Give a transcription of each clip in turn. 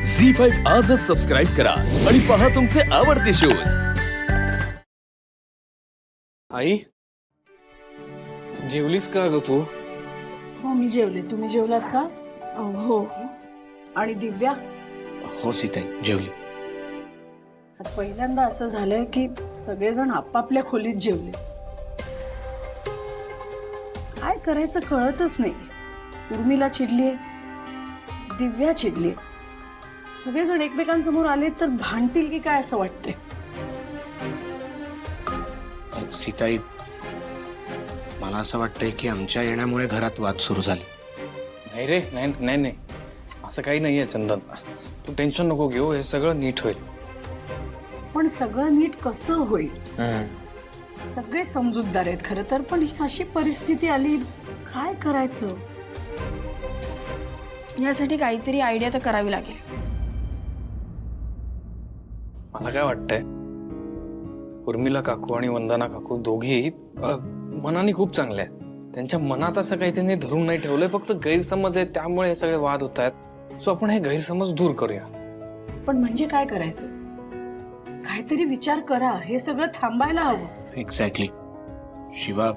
झी5 आजच सबस्क्राईब करा आणि पहा तुमचे आवडते शोज। आई जेवलीस का ग तू? हो मी जेवले, तुम्ही जेवलात का? हो आणि दिव्या? हो सीताई जेवली। आज पहिल्यांदा असं झालंय की सगळेजण आपापल्या खोलीत जेवले। काय करायचं कळतच नाही। उर्मिला चिडलीये, दिव्या चिडलीये, सगळेजण एकमेकांसमोर आले तर भांडतील की काय असं वाटतंय। सीताई मला असं वाटतंय की आमच्या येण्यामुळे घरात वाद सुरू झाले। नाही रे, नाही नाही नाही, असं काही नाहीये चंदन, तू टेन्शन नको घेऊ, हे सगळं नीट होईल। पण सगळं नीट कसं होईल? सगळे समजूतदार आहेत खरं तर, पण ही अशी परिस्थिती आली, काय करायचं? यासाठी काहीतरी आयडिया तर करावी लागेल। मला काय वाटतंय, उर्मिला काकू आणि वंदना काकू दोघी मनाने खूप चांगल्या आहेत। त्यांच्या मनात असं काही त्यांनी धरून नाही ठेवलंय, फक्त गैरसमज आहे त्यामुळे हे सगळे वाद होत आहेत। सो आपण हे गैरसमज दूर करूया। पण म्हणजे काय करायचं? काहीतरी विचार करा, हे सगळं थांबायला हवं। एक्झॅक्टली शिवा,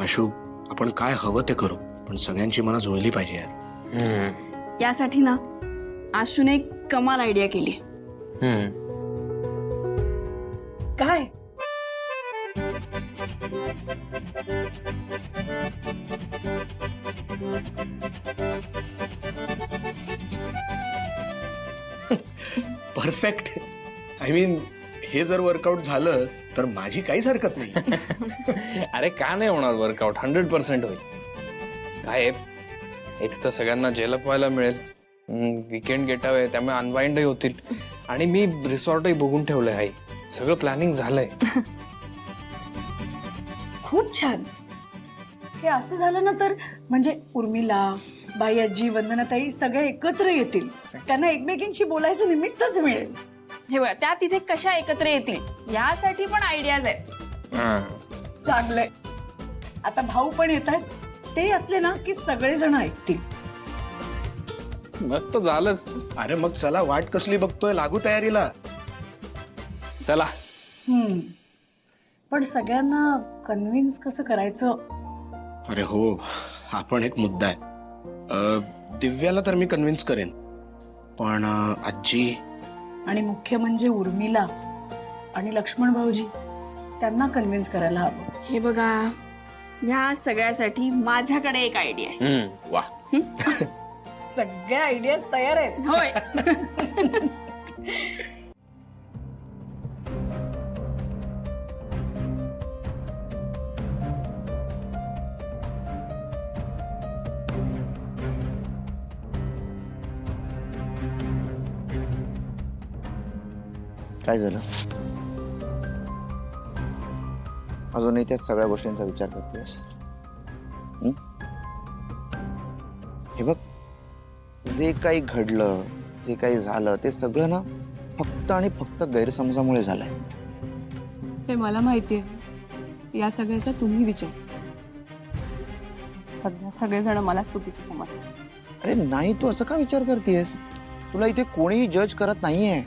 आशू, आपण काय हवं ते करू, पण सगळ्यांची मनं जुळली पाहिजे यार। यासाठी ना आशूने एक कमाल आयडिया केली। काय? परफेक्ट। आय मीन हे जर वर्कआउट झालं तर माझी काहीच हरकत नाही। अरे का नाही होणार वर्कआउट, 100% होईल। काय आहे, एक तर सगळ्यांना जेलप व्हायला मिळेल, वीकेंड गेटावे, त्यामुळे अनवाइंडही होतील, आणि मी रिसॉर्टही बघून ठेवलंय। आई सगळं प्लॅनिंग झालंय। खूप छान। हे असं झालं ना तर म्हणजे उर्मिला, बाई, आजी, वंदनाताई सगळे एकत्र येतील, त्यांना एकमेकींशी बोलायचं निमित्तच मिळेल। हे बघा, त्या तिथे कशा एकत्र येतील यासाठी पण आयडियाज आहेत। चांगलंय। आता भाऊ पण येतात, ते असले ना की सगळेजण ऐकतील। मग तर झालंच। अरे मग चला, वाट कसली बघतोय, लागू तयारीला। चला। पण सगळ्यांना कन्व्हिन्स कसं करायचं? अरे हो, हा पण एक मुद्दा आहे। दिव्याला तर मी कन्व्हिन्स करेन, पण आजी आणि मुख्य म्हणजे उर्मिला आणि लक्ष्मण भाऊजी, त्यांना कन्व्हिन्स करायला हवं। हे बघा, या सगळ्यासाठी माझ्याकडे एक आयडिया आहे। वा, सगळ्या आयडियाज तयार आहेत। होय। काय झालं? अजूनही त्या सगळ्या गोष्टींचा विचार करतेस? हे बघ, जे काही घडलं, जे काही झालं, ते सगळं ना फक्त आणि फक्त गैरसमजामुळे झालंय। हे मला माहितीये, या सगळ्याचा तुम्ही विचार। सगळेजण मला चुकीचं समजतात। अरे नाही, तू असं का विचार करतेस? तुला इथे कोणीही जज करत नाहीये।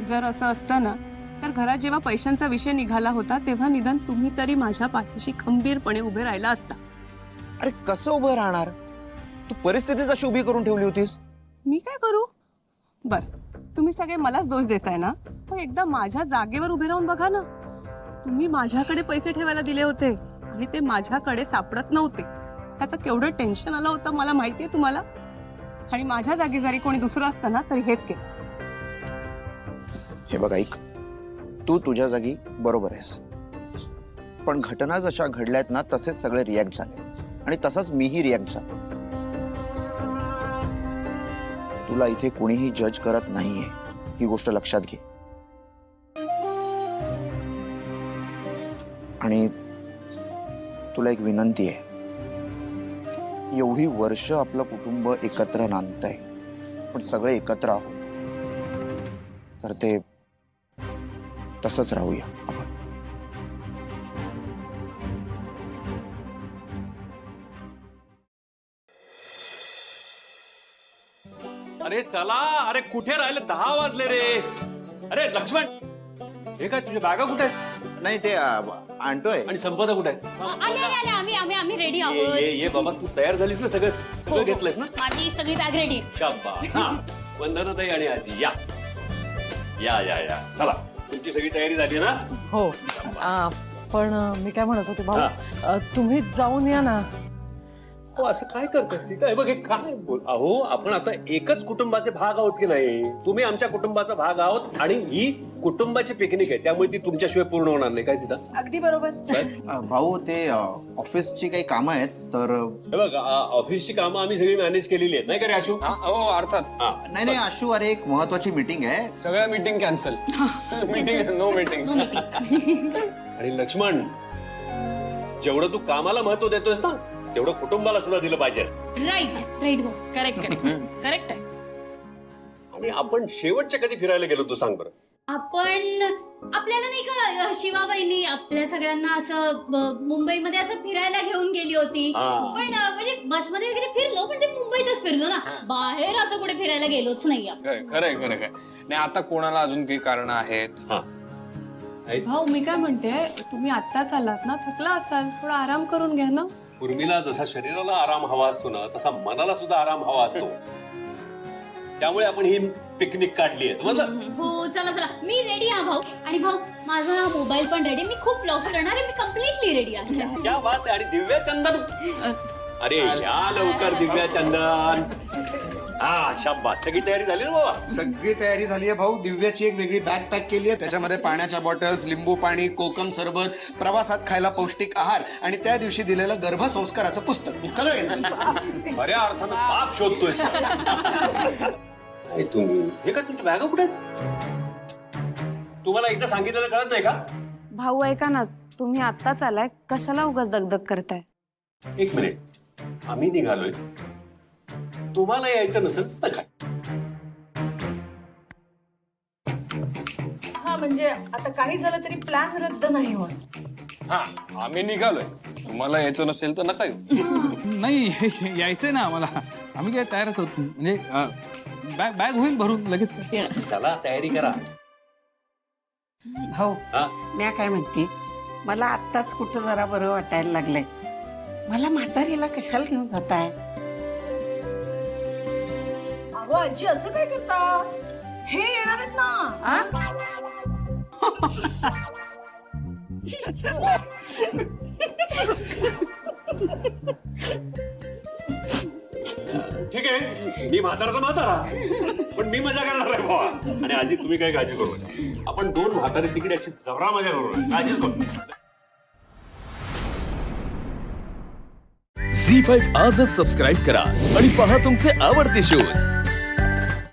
जर असं असतं ना तर घरात जेव्हा पैशांचा विषय निघाला होता तेव्हा निदान तुम्ही तरी माझ्या पाठीशी खंबीरपणे उभे राहिला असता। अरे कसं उभं राहणार? तू परिस्थितीच अशी उभी करून ठेवली होतीस। मी काय करू? बर, तुम्ही सगळे मलाच दोष देताय ना, पण एकदा माझ्या जागेवर उभे राहून बघा ना। तुम्ही माझ्याकडे पैसे ठेवायला दिले होते आणि ते माझ्याकडे सापडत नव्हते, त्याचं केवढं टेन्शन आलं होतं मला माहितीये तुम्हाला। आणि माझ्या जागी जरी कोणी दुसरं असतं ना तरी हेच केलं असतं। हे बघ ऐक, तू तुझ्या जागी बरोबर आहेस, पण घटना जशा घडल्यात ना तसेच सगळे रिॲक्ट झाले, आणि तसंच मीही रिॲक्ट झालो। तुला इथे कोणीही जज करत नाहीये, ही गोष्ट लक्षात घे। आणि तुला एक विनंती आहे, एवढी वर्ष आपलं कुटुंब एकत्र नांदतंय, पण सगळे एकत्र आहोत, तर ते तसंच राहूया आपण। अरे चला, अरे कुठे राहिले? 10 वाजले रे. अरे लक्ष्मण, हे काय तुझ्या बॅगा कुठे आहेत? नाही ते आणतोय. आणि संपदा कुठे आहेत? आम्ही रेडी ये आहोत. ये ये बाबा, तू तयार झालीस ना? सगळं घेतलंयस ना? माझी सगळी बॅग रेडी. शाबास. हा, वंदनाताई आणि आजी या या या या. चला, तुमची सगळी तयारी झाली ना? हो पण मी काय म्हणत होते भाऊ, तुम्ही जाऊन या ना. हो, असं काय करताय सीता? हे बघ, हे काय बोल. अहो, आपण आता एकच कुटुंबाचे भाग आहोत की नाही? तुम्ही आमच्या कुटुंबाचा भाग आहोत आणि ही कुटुंबाची पिकनिक आहे, त्यामुळे ती तुमच्याशिवाय पूर्ण होणार नाही. काय सीता? अगदी बरोबर. भाऊ ते ऑफिसची काही कामं आहेत तर हे बघ, ऑफिसची कामं आम्ही सगळी मॅनेज केलेली आहेत, नाही का रे आशू? हो अर्थात. नाही नाही आशू, अरे एक महत्वाची मीटिंग आहे. सगळ्या meeting cancel. Meeting no meeting. आणि लक्ष्मण, जेवढं तू कामाला महत्व देतोयस ना, तेवढं कुटुंबाला सुद्धा दिलं पाहिजे. राईट हो. करेक्ट आहे. आणि आपण शेवटच्या कधी फिरायला गेलो, तू सांग बरं? आपण आपल्याला नाही का शिवाबाईंनी आपल्या सगळ्यांना असं मुंबईमध्ये असं फिरायला घेऊन गेली होती. हा. पण म्हणजे बसमध्ये वगैरे फिरलो, पण ते मुंबईतच फिरलो ना, बाहेर असं कुठे फिरायला गेलोच नाही आपण. खरंय. नाही आता कोणाला अजून काही कारण आहेत? हा. भाऊ मी काय म्हणते, तुम्ही आत्ताच आलात ना, थकला असाल, थोडा आराम करून घ्या ना. उर्मिला, जसा शरीराला आराम हवा असतो ना, तसा मनाला सुद्धा आराम हवा असतो. त्यामुळे आपण ही पिकनिक काढली आहे, समजलं? हो, चला मी रेडी आहे भाऊ. आणि भाऊ, माझा मोबाईल पण रेडी. मी खूप व्लॉग्स करणार आहे. मी कम्प्लिटली रेडी आहे. क्या बात आहे. आणि दिव्या चंदन, अरे या लवकर दिव्या चंदन. हा, शाबास. सगळी तयारी झाली ना बाबा? सगळी तयारी झाली आहे भाऊ. दिव्याची एक वेगळी बॅग पॅक केली आहे, त्याच्यामध्ये पाण्याच्या बॉटल्स, लिंबू पाणी, कोकम सरबत, प्रवासात खायला पौष्टिक आहार आणि त्या दिवशी दिलेलं गर्भसंस्काराचं पुस्तक सगळं घेतलं. खऱ्या अर्थानं बाप शोधतोय. तुम्ही हे काय, तुमच्या बॅगा कुठे आहेत? तुम्हाला एकदा सांगितलेलं कळत नाही का? भाऊ ऐका ना, तुम्ही आत्ताच आलाय, कशाला उगाच दगदग करताय? एक मिनिट, आम्ही निघालोय, तुम्हाला यायचं नसेल तर काय? हा म्हणजे आता काही झालं तरी प्लॅन रद्द नाही होत. हा, आम्ही निघालोय. तुम्हाला यायचं नसेल तर नका येऊ. नाही यायचंय ना आम्हाला. आम्ही काय तयारच होत. म्हणजे बॅग होईल भरून लगेच. चला, तयारी करा. भाऊ हा? मी काय म्हणते, मला आत्ताच कुठं जरा बरं वाटायला लागलंय. मला म्हातारीला कशाला घेऊन जाताय? अहो आजी, असं काय करता? हे येणार आहेत ना. ठीक आहे, मी म्हातारा, पण मी मजा करणार आहे बाबा. आणि आजी, तुम्ही काय काळजी करू नका. आपण 2 म्हातारे तिकडे अशी जबरा मजा करू, काळजीच करू. झी5 आजच सबस्क्राईब करा आणि पहा तुमचे आवडते शोज